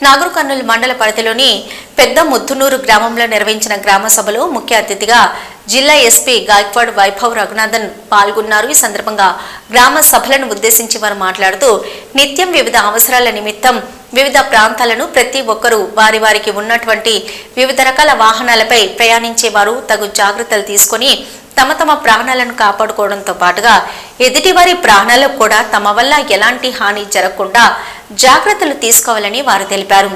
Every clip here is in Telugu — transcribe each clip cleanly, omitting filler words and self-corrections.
నాగర్ కర్నూల్ మండల పరిధిలోని పెద్ద ముత్తునూరు గ్రామంలో నిర్వహించిన గ్రామ సభలో ముఖ్య అతిథిగా జిల్లా ఎస్పీ గాయక్వాడ్ వైభవ్ రఘునాథన్ పాల్గొన్నారు. ఈ సందర్భంగా గ్రామ సభలను ఉద్దేశించి వారు మాట్లాడుతూ నిత్యం వివిధ అవసరాల నిమిత్తం వివిధ ప్రాంతాలను ప్రతి ఒక్కరూ వారి వారికి ఉన్నటువంటి వివిధ రకాల వాహనాలపై ప్రయాణించేవారు తగు జాగ్రత్తలు తీసుకుని తమ తమ ప్రాణాలను కాపాడుకోవడంతో పాటుగా ఎదుటివారి ప్రాణాలకు కూడా తమ వల్ల ఎలాంటి హాని జరగకుండా జాగ్రత్తలు తీసుకోవాలని వారు తెలిపారు.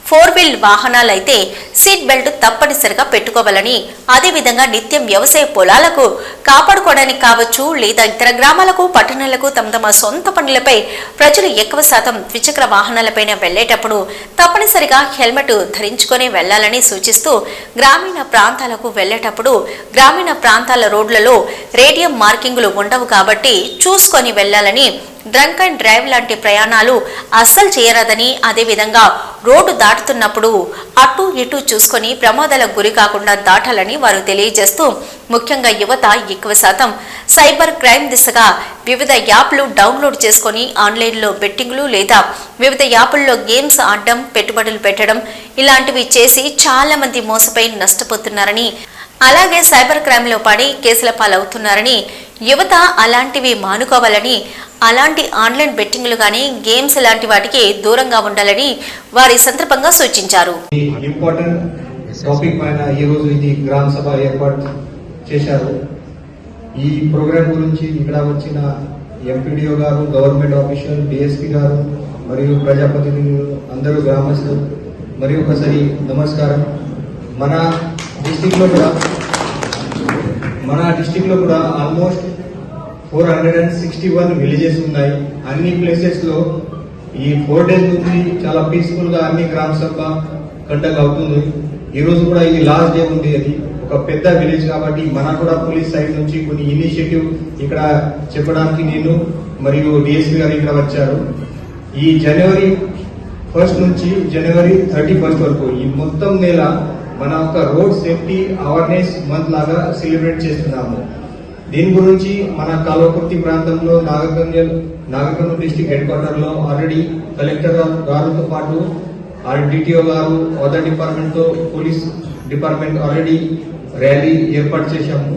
4-వీల్ వాహనాలైతే సీట్ బెల్ట్ తప్పనిసరిగా పెట్టుకోవాలని, అదేవిధంగా నిత్యం వ్యవసాయ పొలాలకు కాపాడుకోవడానికి కావచ్చు లేదా ఇతర గ్రామాలకు పట్టణాలకు తమ తమ సొంత పనులపై ప్రజలు ఎక్కువ శాతం ద్విచక్ర వాహనాలపైన వెళ్లేటప్పుడు తప్పనిసరిగా హెల్మెట్ ధరించుకొని వెళ్లాలని సూచిస్తూ గ్రామీణ ప్రాంతాలకు వెళ్లేటప్పుడు గ్రామీణ ప్రాంతాల రోడ్లలో రేడియం మార్కింగులు ఉండవు కాబట్టి చూసుకొని వెళ్లాలని, డ్రంక్ అండ్ డ్రైవ్ లాంటి ప్రయాణాలు అస్సలు చేయరాదని, అదేవిధంగా రోడ్డు దాటుతున్నప్పుడు అటు ఇటు చూసుకొని ప్రమాదాలకు గురి కాకుండా దాటాలని వారు తెలియజేస్తూ ముఖ్యంగా యువత ఎక్కువ శాతం సైబర్ క్రైమ్ దిశగా వివిధ యాప్లు డౌన్లోడ్ చేసుకొని ఆన్లైన్లో బెట్టింగ్లు లేదా వివిధ యాప్ల్లో గేమ్స్ ఆడడం, పెట్టుబడులు పెట్టడం ఇలాంటివి చేసి చాలా మంది మోసపై నష్టపోతున్నారని, అలాగే సైబర్ క్రైమ్లో పడి కేసుల పాలవుతున్నారని, యువత అలాంటివి మానుకోవాలని, అలాంటి ఆన్లైన్ బెట్టింగ్లు కానీ గేమ్స్ లాంటి వాటికి దూరంగా ఉండాలని వారి సందర్భంగా సూచించారు. ఇంపార్టెంట్ టాపిక్ పైన ఈ రోజు ఇది గ్రామ సభ ఏర్పాటు చేశారు. ఈ ప్రోగ్రామ్ గురించి ఇక్కడ వచ్చిన ఎంపీడీఓ గారు, గవర్నమెంట్ ఆఫీషియల్, డిఎస్పీ గారు మరియు ప్రజాప్రతినిధులు అందరూ గ్రామస్తులు మరి ఒకసారి నమస్కారం. మన డిస్టిక్ లో కూడా ఆల్మోస్ట్ 461 విలేజెస్ ఉన్నాయి. అన్ని ప్లేసెస్ లో ఈ 4 days నుంచి చాలా పీస్ఫుల్ గా అన్ని గ్రామ సభ కండక్ట్ అవుతుంది. ఈ రోజు కూడా ఈ లాస్ట్ డే ఉంది. అది ఒక పెద్ద విలేజ్ కాబట్టి మన కూడా పోలీస్ సైడ్ నుంచి కొన్ని ఇనిషియేటివ్ ఇక్కడ చెప్పడానికి నేను మరియు డిఎస్పీ గారు ఇక్కడ వచ్చారు. ఈ January 1st నుంచి January 31st వరకు ఈ మొత్తం నెల మన ఒక రోడ్ సేఫ్టీ అవేర్నెస్ మంత్ లాగా సెలబ్రేట్ చేస్తున్నాము. దీని గురించి మన కాల్వకుర్తి ప్రాంతంలో Nagar Kurnool district head quarter లో ఆల్రెడీ కలెక్టర్ గారితో పాటు డిటిఓ గారు, అదర్ డిపార్ట్మెంట్ తో పోలీస్ డిపార్ట్మెంట్ ఆల్రెడీ ర్యాలీ ఏర్పాటు చేశాము.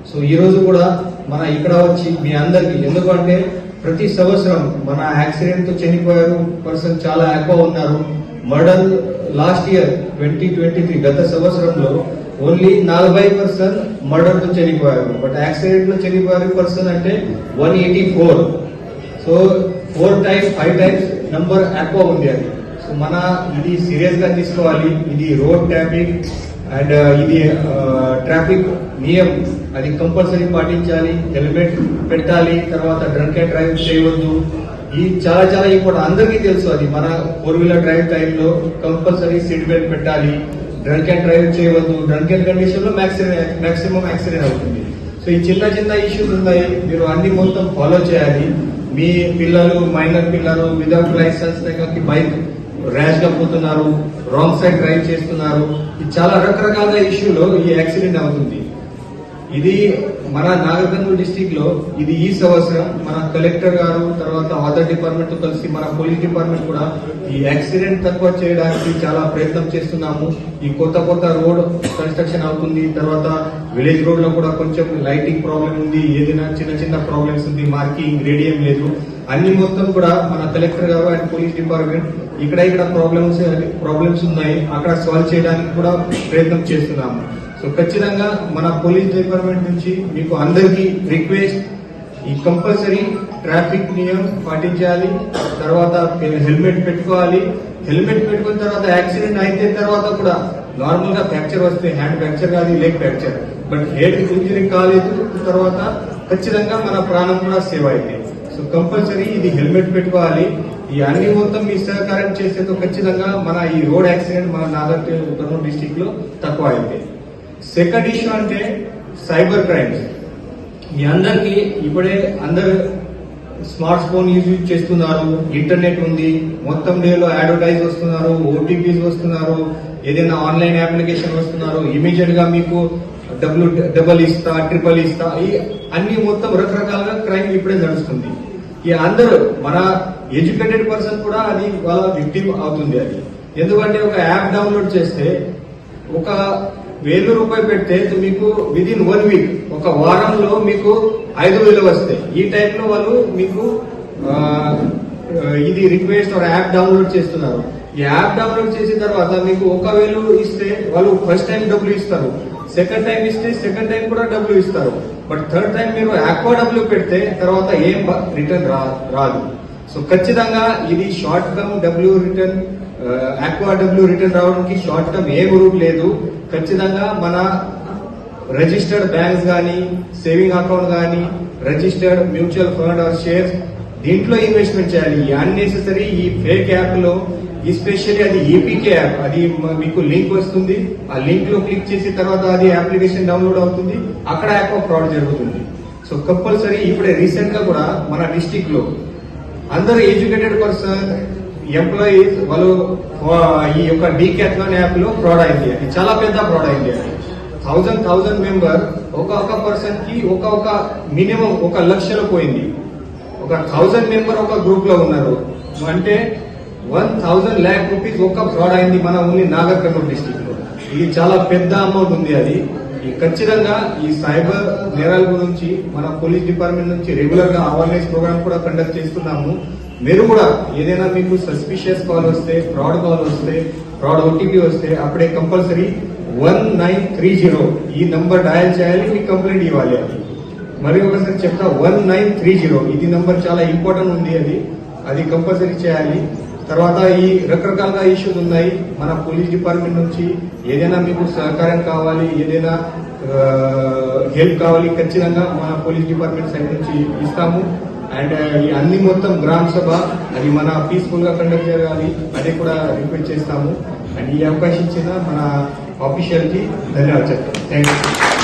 సో ఈ రోజు కూడా మన ఇక్కడ వచ్చి మీ అందరికి, ఎందుకంటే ప్రతి సంవత్సరం మన యాక్సిడెంట్ తో చనిపోయారు పర్సన్ చాలా ఎక్కువ ఉన్నారు. మర్డర్ లాస్ట్ ఇయర్ 2023 గత సంవత్సరంలో ఓన్లీ 40% మర్డర్ తో చనిపోయారు. బట్ యాక్సిడెంట్ లో చనిపోయారు పర్సన్ అంటే 184. సో 5 times నంబర్ ఎక్కువ ఉంది అది. సో మన ఇది సీరియస్ గా తీసుకోవాలి. ఇది రోడ్ ట్రాఫిక్ అండ్ ఇది ట్రాఫిక్ నియమం అది కంపల్సరీ పాటించాలి. హెల్మెట్ పెట్టాలి, తర్వాత డ్రంక్ అండ్ డ్రైవ్ చేయవద్దు. ఇది చాలా చాలా ఇంపార్టెంట్, అందరికీ తెలుసు. అది మన 4-వీలర్ డ్రైవ్ టైంలో కంపల్సరీ సీట్ బెల్ట్ పెట్టాలి, డ్రంక్ అండ్ డ్రైవ్ చేయవద్దు. డ్రంక్ అండ్ కండిషన్ లో మాక్సిమం యాక్సిడెంట్ అవుతుంది. సో ఈ చిన్న చిన్న ఇష్యూస్ ఉన్నాయి, మీరు అన్ని మొత్తం ఫాలో చేయాలి. మీ పిల్లలు, మైనర్ పిల్లలు వితౌట్ లైసెన్స్ బైక్ ర్యాష్ గా పోతున్నారు, రాంగ్ సైడ్ డ్రైవ్ చేస్తున్నారు. ఇది చాలా రకరకాల ఇష్యూలో ఈ యాక్సిడెంట్ అవుతుంది. ఇది మన నాగర్ కర్నూల్ డిస్ట్రిక్ట్ లో ఇది ఈ సంవత్సరం మన కలెక్టర్ గారు, తర్వాత అదర్ డిపార్ట్మెంట్ తో కలిసి మన పోలీస్ డిపార్ట్మెంట్ కూడా ఈ యాక్సిడెంట్ తక్కువ చేయడానికి చాలా ప్రయత్నం చేస్తున్నాము. ఈ కొత్త రోడ్ కన్స్ట్రక్షన్ అవుతుంది. తర్వాత విలేజ్ రోడ్ లో కూడా కొంచెం లైటింగ్ ప్రాబ్లం ఉంది, ఏదైనా చిన్న ప్రాబ్లమ్స్ ఉంది, మార్కింగ్ రేడియం లేదు. అన్ని మొత్తం కూడా మన కలెక్టర్ గారు అండ్ పోలీస్ డిపార్ట్మెంట్ ఇక్కడ ప్రాబ్లమ్స్ ఉన్నాయి, అక్కడ సాల్వ్ చేయడానికి కూడా ప్రయత్నం చేస్తున్నాము. సో ఖచ్చితంగా మన పోలీస్ డిపార్ట్మెంట్ నుంచి మీకు అందరికీ రిక్వెస్ట్, ఈ కంపల్సరీ ట్రాఫిక్ నియమం పాటించాలి, తర్వాత హెల్మెట్ పెట్టుకోవాలి. హెల్మెట్ పెట్టుకున్న తర్వాత యాక్సిడెంట్ అయితే తర్వాత కూడా నార్మల్ గా ఫ్రాక్చర్ వస్తే, హ్యాండ్ ఫ్రాక్చర్ కాదు, leg fracture, but head injury కాలేదు, తర్వాత ఖచ్చితంగా మన ప్రాణం కూడా సేవ్ అయితే. సో కంపల్సరీ ఇది హెల్మెట్ పెట్టుకోవాలి. ఈ అన్ని మొత్తం మీ సహకారం చేసేతో ఖచ్చితంగా మన ఈ రోడ్ యాక్సిడెంట్ మన నాగర్ కర్నూల్ డిస్ట్రిక్ట్ లో తక్కువ అయితే. సెకండ్ ఇష్యూ అంటే సైబర్ క్రైమ్స్. మీ అందరికి ఇప్పుడే అందరు స్మార్ట్ ఫోన్ యూజ్ చేస్తున్నారు, ఇంటర్నెట్ ఉంది, మొత్తం డేలో అడ్వర్టైజ్ వస్తున్నారు, ఓటీపీస్ వస్తున్నారు, ఏదైనా ఆన్లైన్ అప్లికేషన్ వస్తున్నారు, ఇమీడియట్ గా మీకు డబుల్ ఇస్తా, ట్రిపుల్ ఇస్తా, ఈ అన్ని మొత్తం రకరకాలుగా క్రైమ్ ఇప్పుడే నడుస్తుంది. ఈ అందరూ మన ఎడ్యుకేటెడ్ పర్సన్ కూడా అది వాళ్ళ విక్టిమ్ అవుతుంది. అది ఎందుకంటే ఒక యాప్ డౌన్లోడ్ చేస్తే ఒక 1000 రూపాయలు పెడితే మీకు విదిన్ 1 వీక్ ఒక వారంలో మీకు 5000 వస్తాయి. ఈ టైప్ లో వాళ్ళు మీకు ఇది రిక్వెస్ట్ యాప్ డౌన్లోడ్ చేస్తున్నారు. ఈ యాప్ డౌన్లోడ్ చేసిన తర్వాత మీకు 1000 ఇస్తే వాళ్ళు ఫస్ట్ టైం డబ్బులు ఇస్తారు, సెకండ్ టైం ఇస్తే సెకండ్ టైం కూడా డబ్బులు ఇస్తారు. బట్ థర్డ్ టైం మీరు ఆక్వా డబ్బులు పెడితే తర్వాత ఏం రిటర్న్ రాదు. సో ఖచ్చితంగా ఇది short term W return aqua W return రావడానికి షార్ట్ టర్మ్ ఏ రూట్ లేదు. ఖచ్చితంగా మన రిజిస్టర్డ్ బ్యాంక్స్ కానీ, సేవింగ్ అకౌంట్ కానీ, registered mutual fund are shares దీంట్లో ఇన్వెస్ట్మెంట్ చేయాలి. అన్నెసెసరీ ఈ ఫేక్ యాప్ లో ఎస్పెషల్లీ అది ఏపీకే యాప్, అది మీకు లింక్ వస్తుంది. ఆ లింక్ లో క్లిక్ చేసిన తర్వాత అది అప్లికేషన్ డౌన్లోడ్ అవుతుంది, అక్కడ యాప్ ఫ్రాడ్ జరుగుతుంది. సో కంపల్సరీ ఇప్పుడే రీసెంట్ గా కూడా మన డిస్టిక్ లో అందరు ఎడ్యుకేటెడ్ పర్సన్ ఎంప్లాయీస్ వాళ్ళు ఈ యొక్క డీక్యాథ్లాన్ యాప్ లో ఫ్రాడ్ అయింది. అది చాలా పెద్ద ఫ్రాడ్ అయింది. అది 1000 మెంబర్ ఒక పర్సన్ కి ఒక మినిమం 1 లక్షలో పోయింది. ఒక 1000 మెంబర్ ఒక గ్రూప్ లో ఉన్నారు అంటే 1000 lakh రూపీస్ ఒక ఫ్రాడ్ అయింది మన ఓన్లీ నాగర్ కర్నూలు డిస్టిక్ లో. ఇది చాలా పెద్ద అమౌంట్ ఉంది. అది ఖచ్చితంగా ఈ సైబర్ నేరాల గురించి మన పోలీస్ డిపార్ట్మెంట్ నుంచి రెగ్యులర్ గా అవేర్నెస్ ప్రోగ్రామ్ కూడా కండక్ట్ చేస్తున్నాము. మీరు కూడా ఏదైనా మీకు సస్పిషియస్ కాల్ వస్తే, ఫ్రాడ్ కాల్ వస్తే, ఫ్రాడ్ ఓటీపీ వస్తే అప్పుడే కంపల్సరీ 1930 ఈ నంబర్ డయల్ చేయాలి, మీకు కంప్లైంట్ ఇవ్వాలి. అది మరి ఒకసారి చెప్తా 1930 ఇది నంబర్ చాలా ఇంపార్టెంట్ ఉంది. అది కంపల్సరీ చేయాలి. తర్వాత ఈ రకరకాలుగా ఇష్యూస్ ఉన్నాయి. మన పోలీస్ డిపార్ట్మెంట్ నుంచి ఏదైనా మీకు సహకారం కావాలి, ఏదైనా హెల్ప్ కావాలి, ఖచ్చితంగా మన పోలీస్ డిపార్ట్మెంట్ సైడ్ నుంచి ఇస్తాము. అండ్ ఈ అన్ని మొత్తం గ్రామ సభ అది మన పీస్ఫుల్ గా కండక్ట్ చేయాలి, అది కూడా రిక్వెస్ట్ చేస్తాము. అండ్ ఈ అవకాశం ఇచ్చిన మన ఆఫీషియల్ కి ధన్యవాదాలు చెప్తాను. Thank you.